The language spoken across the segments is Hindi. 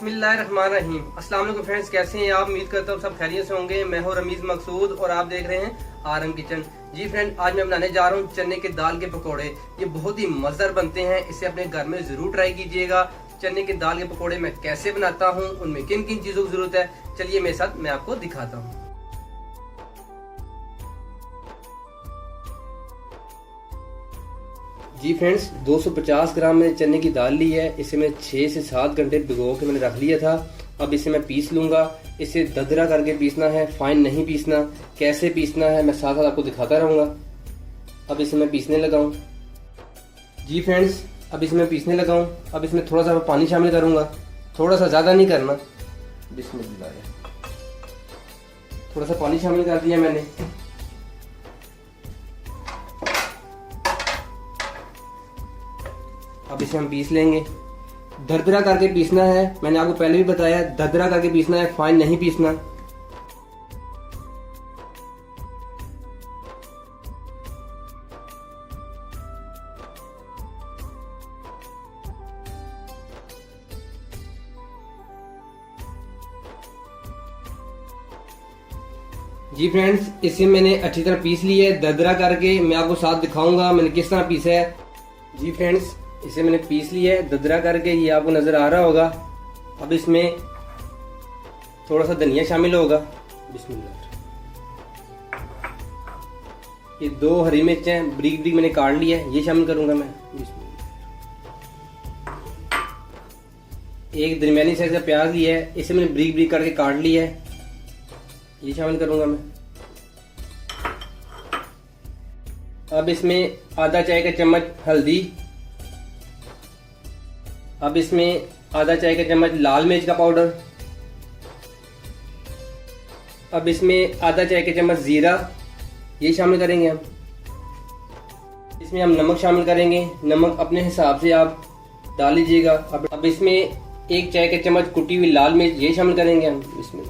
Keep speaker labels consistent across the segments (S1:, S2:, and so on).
S1: बिस्मिल्लाहिर्रहमानिर्रहीम। अस्सलाम वालेकुम फ्रेंड्स, कैसे हैं आप? उम्मीद करता हूँ सब खैरियत से होंगे। मैं हूँ रमीज मकसूद और आप देख रहे हैं आरएम किचन। जी फ्रेंड, आज मैं बनाने जा रहा हूँ चने की दाल के पकोड़े। ये बहुत ही मजेदार बनते हैं, इसे अपने घर में जरूर ट्राई कीजिएगा। चने की दाल के पकोड़े मैं कैसे बनाता हूँ, उनमें किन किन चीजों की जरूरत है, चलिए मेरे साथ मैं आपको दिखाता हूँ। जी फ्रेंड्स, 250 ग्राम मैंने चने की दाल ली है। इसे मैं 6 से 7 घंटे भिगो के मैंने रख लिया था। अब इसे मैं पीस लूंगा। इसे दरदरा करके पीसना है, फाइन नहीं पीसना। कैसे पीसना है मैं साथ साथ आपको दिखाता रहूंगा। अब इसे मैं पीसने लगा हूँ। जी फ्रेंड्स, अब इसमें पीसने लगा हूँ। अब इसमें थोड़ा सा पानी शामिल करूंगा, थोड़ा सा ज़्यादा नहीं करना। बिस्मिल्लाह। थोड़ा सा पानी शामिल कर दिया मैंने। अब इसे हम पीस लेंगे। दरदरा करके पीसना है, मैंने आपको पहले भी बताया, दरदरा करके पीसना है, फाइन नहीं पीसना। जी फ्रेंड्स, इसे मैंने अच्छी तरह पीस लिया है दरदरा करके। मैं आपको साथ दिखाऊंगा मैंने किस तरह पीसा है। जी फ्रेंड्स, इसे मैंने पीस लिया है दरदरा करके, ये आपको नजर आ रहा होगा। अब इसमें थोड़ा सा धनिया शामिल होगा। बिस्मिल्लाह। ये 2 हरी मिर्चें ब्रीक ब्रीक मैंने काट लिया है, ये शामिल करूंगा मैं। बिस्मिल्लाह। एक दरमियानी साइज का प्याज लिया है, इसे मैंने ब्रीक ब्रीक करके काट लिया है, ये शामिल करूंगा मैं। अब इसमें आधा चाय का चम्मच हल्दी। अब इसमें आधा चाय का चम्मच लाल मिर्च का पाउडर। अब इसमें आधा चाय का चम्मच जीरा, ये शामिल करेंगे हम। इसमें हम नमक शामिल करेंगे, नमक अपने हिसाब से आप डाल लीजिएगा। अब इसमें 1 चाय का चम्मच कुटी हुई लाल मिर्च, ये शामिल करेंगे हम इसमें।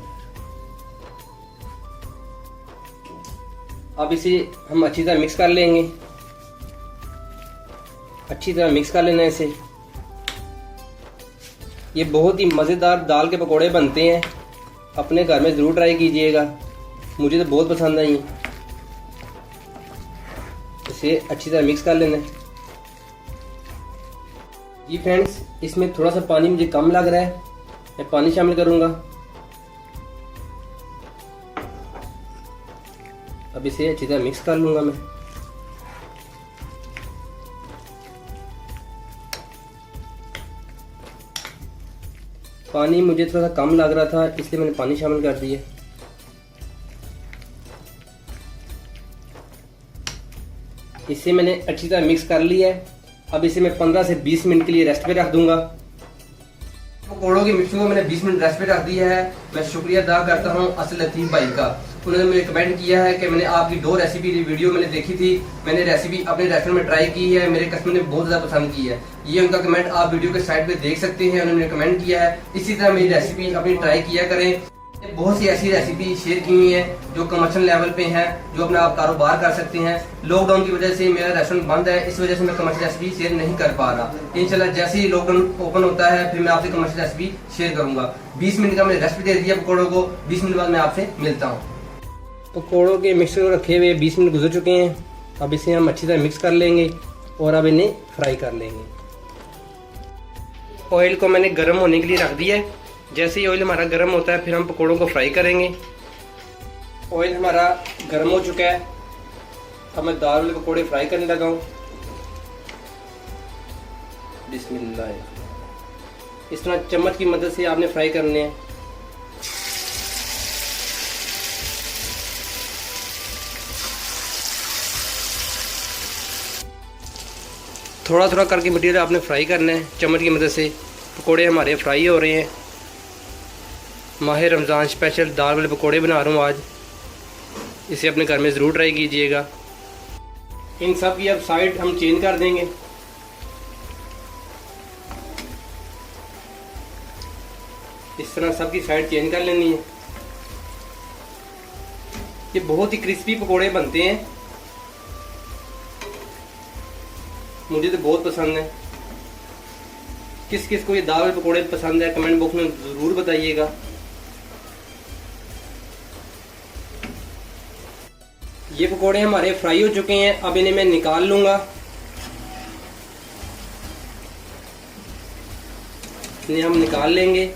S1: अब इसे हम अच्छी तरह मिक्स कर लेंगे। अच्छी तरह मिक्स कर लेना है इसे। ये बहुत ही मज़ेदार दाल के पकोड़े बनते हैं, अपने घर में ज़रूर ट्राई कीजिएगा, मुझे तो बहुत पसंद आई। इसे अच्छी तरह मिक्स कर लेना है। जी फ्रेंड्स, इसमें थोड़ा सा पानी मुझे कम लग रहा है, मैं पानी शामिल करूँगा। अब इसे अच्छी तरह मिक्स कर लूँगा मैं। पानी मुझे थोड़ा सा कम लग रहा था, इसलिए मैंने पानी शामिल कर दिया। इसे मैंने अच्छी तरह मिक्स कर लिया है। अब इसे मैं 15 से 20 मिनट के लिए रेस्ट पे रख दूंगा। पकोड़ों की मिक्सिंग को मैंने 20 मिनट रेस्ट पे रख दिया है। मैं शुक्रिया अदा करता हूँ असल लतीफ़ भाई का। उन्होंने मुझे कमेंट किया है कि मैंने आपकी 2 रेसिपी वीडियो मैंने देखी थी, मैंने रेसिपी अपने रेस्टोरेंट में ट्राई की है, मेरे कस्टमर ने बहुत ज़्यादा पसंद की है। ये उनका कमेंट आप वीडियो के साइड पे देख सकते हैं, उन्होंने कमेंट किया है। इसी तरह मेरी रेसिपी अपनी ट्राई किया करें। बहुत सी ऐसी रेसिपी शेयर की हुई है जो कमर्शियल लेवल पे हैं, जो अपना आप कारोबार कर सकते हैं। लॉकडाउन की वजह से मेरा रेस्टोरेंट बंद है, इस वजह से मैं कमर्शियल रेसिपी शेयर नहीं कर पा रहा। इंशाल्लाह जैसे ही लॉकडाउन ओपन होता है फिर मैं आपसे कमर्शियल रेसिपी शेयर करूंगा। 20 मिनट का मैंने रेसिपी दे दिया पकौड़ों को, 20 मिनट बाद मैं आपसे मिलता हूँ। पकौड़ों के मिक्सर को रखे हुए 20 मिनट गुजर चुके हैं। अब इसे हम अच्छी तरह मिक्स कर लेंगे और अब इन्हें फ्राई कर लेंगे। ऑयल को मैंने गर्म होने के लिए रख दिया है। जैसे ही ऑयल हमारा गर्म होता है फिर हम पकौड़ों को फ्राई करेंगे। ऑयल हमारा गर्म हो चुका है। अब मैं दाल वाले पकौड़े फ्राई करने लगा हूँ। बिस्मिल्लाह। इस तरह चम्मच की मदद से आपने फ्राई करने हैं। थोड़ा थोड़ा करके मटेरियल आपने फ्राई करना है चम्मच की मदद से। पकोड़े हमारे फ्राई हो रहे हैं। माह रमज़ान स्पेशल दाल वाले पकोड़े बना रहा हूँ आज। इसे अपने घर में ज़रूर ट्राई कीजिएगा। इन सब की अब साइड हम चेंज कर देंगे। इस तरह सब की साइड चेंज कर लेनी है। ये बहुत ही क्रिस्पी पकोड़े बनते हैं, मुझे तो बहुत पसंद है। किस किस को ये दाल वाले पकौड़े पसंद है कमेंट बॉक्स में ज़रूर बताइएगा। ये पकौड़े हमारे फ्राई हो चुके हैं, अब इन्हें मैं निकाल लूँगा। इन्हें हम निकाल लेंगे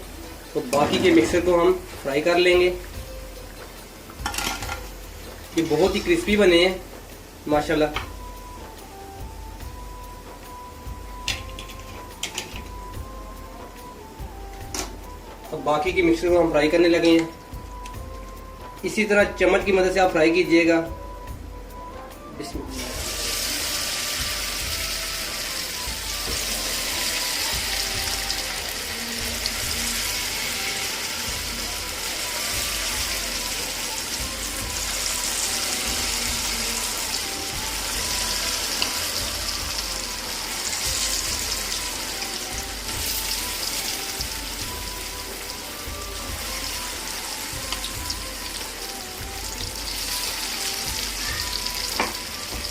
S1: तो बाकी के मिक्सर को हम फ्राई कर लेंगे। ये बहुत ही क्रिस्पी बने हैं माशाल्लाह। अब बाकी के मिक्सर को हम फ्राई करने लगे हैं। इसी तरह चम्मच की मदद से आप फ्राई कीजिएगा। बिस्मिल्लाह।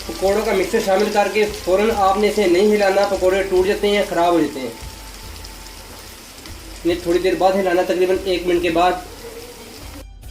S1: पकौड़ों का मिक्सर शामिल करके फ़ौरन आपने इसे नहीं हिलाना, पकौड़े टूट जाते हैं, ख़राब हो जाते हैं। इन्हें थोड़ी देर बाद हिलाना, तकरीबन 1 मिनट के बाद।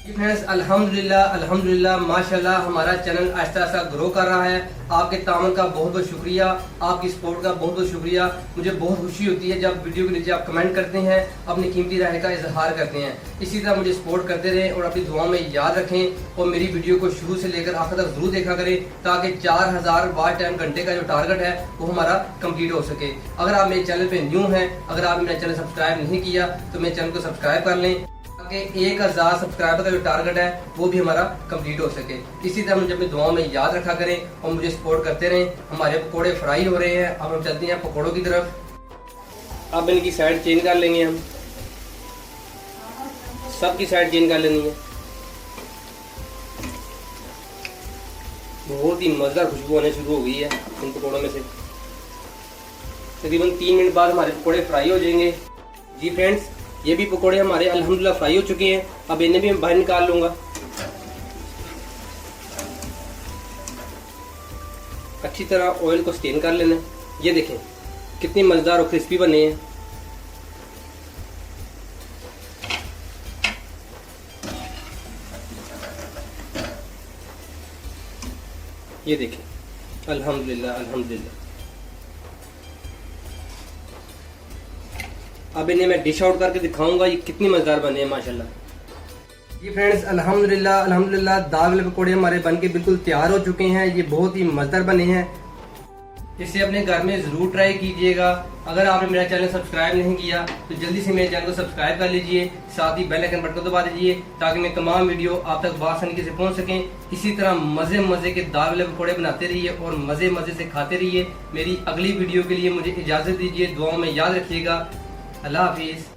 S1: फ्रेंड्स अल्हम्दुलिल्लाह माशाल्लाह हमारा चैनल आहिस्ता आहिस्ता ग्रो कर रहा है। आपके तामन का बहुत बहुत शुक्रिया, आपकी सपोर्ट का बहुत बहुत शुक्रिया। मुझे बहुत खुशी होती है जब वीडियो के नीचे आप कमेंट करते हैं, अपनी कीमती राय का इजहार करते हैं। इसी तरह मुझे सपोर्ट करते रहें और अपनी दुआ में याद रखें और मेरी वीडियो को शुरू से लेकर आखिर तक जरूर देखा करें ताकि 4000 वॉच टाइम घंटे का जो टारगेट है वो हमारा कंप्लीट हो सके। अगर आप मेरे चैनल पे न्यू हैं, अगर आपने मेरा चैनल सब्सक्राइब नहीं किया तो मेरे चैनल को सब्सक्राइब कर लें ताकि 1000 सब्सक्राइबर का जो टारगेट है वो भी हमारा कंप्लीट हो सके। इसी तरह मुझे अपनी दुआओं में याद रखा करें और मुझे सपोर्ट करते रहें। हमारे पकोड़े फ्राई हो रहे हैं, अब हम चलते हैं पकोड़ों की तरफ। अब इनकी साइड चेंज कर लेंगे, हम सबकी साइड चेंज कर लेनी है। बहुत ही मजेदार खुशबू आने शुरू हो गई है इन पकोड़ों में से। तकरीबन 3 मिनट बाद हमारे पकोड़े फ्राई हो जाएंगे। जी फ्रेंड्स, ये भी पकोड़े हमारे अल्हम्दुलिल्लाह फ्राई हो चुके हैं। अब इन्हें भी मैं बाहर निकाल लूंगा। अच्छी तरह ऑयल को स्टेन कर लेना। ये देखें कितनी मजेदार और क्रिस्पी बने हैं। ये देखें अल्हम्दुलिल्लाह अल्हम्दुलिल्लाह। अब इन्हें मैं डिश आउट करके दिखाऊंगा ये कितनी मजेदार बने हैं माशाल्लाह। जी फ्रेंड्स अल्हम्दुलिल्लाह दाल वाले पकौड़े हमारे बनके बिल्कुल तैयार हो चुके हैं। ये बहुत ही मजेदार बने हैं। इसे अपने घर में ज़रूर ट्राई कीजिएगा। अगर आपने मेरा चैनल सब्सक्राइब नहीं किया तो जल्दी से मेरे चैनल को सब्सक्राइब कर लीजिए, साथ ही बेल आइकन बटन को दबा दीजिए ताकि मैं तमाम वीडियो आप तक आसानी से पहुंच सकें। इसी तरह मज़े के दाल वाले पकौड़े बनाते रहिए और मज़े से खाते रहिए। मेरी अगली वीडियो के लिए मुझे इजाज़त दीजिए। दुआओं में याद रखिएगा। अल्लाह हाफिज़।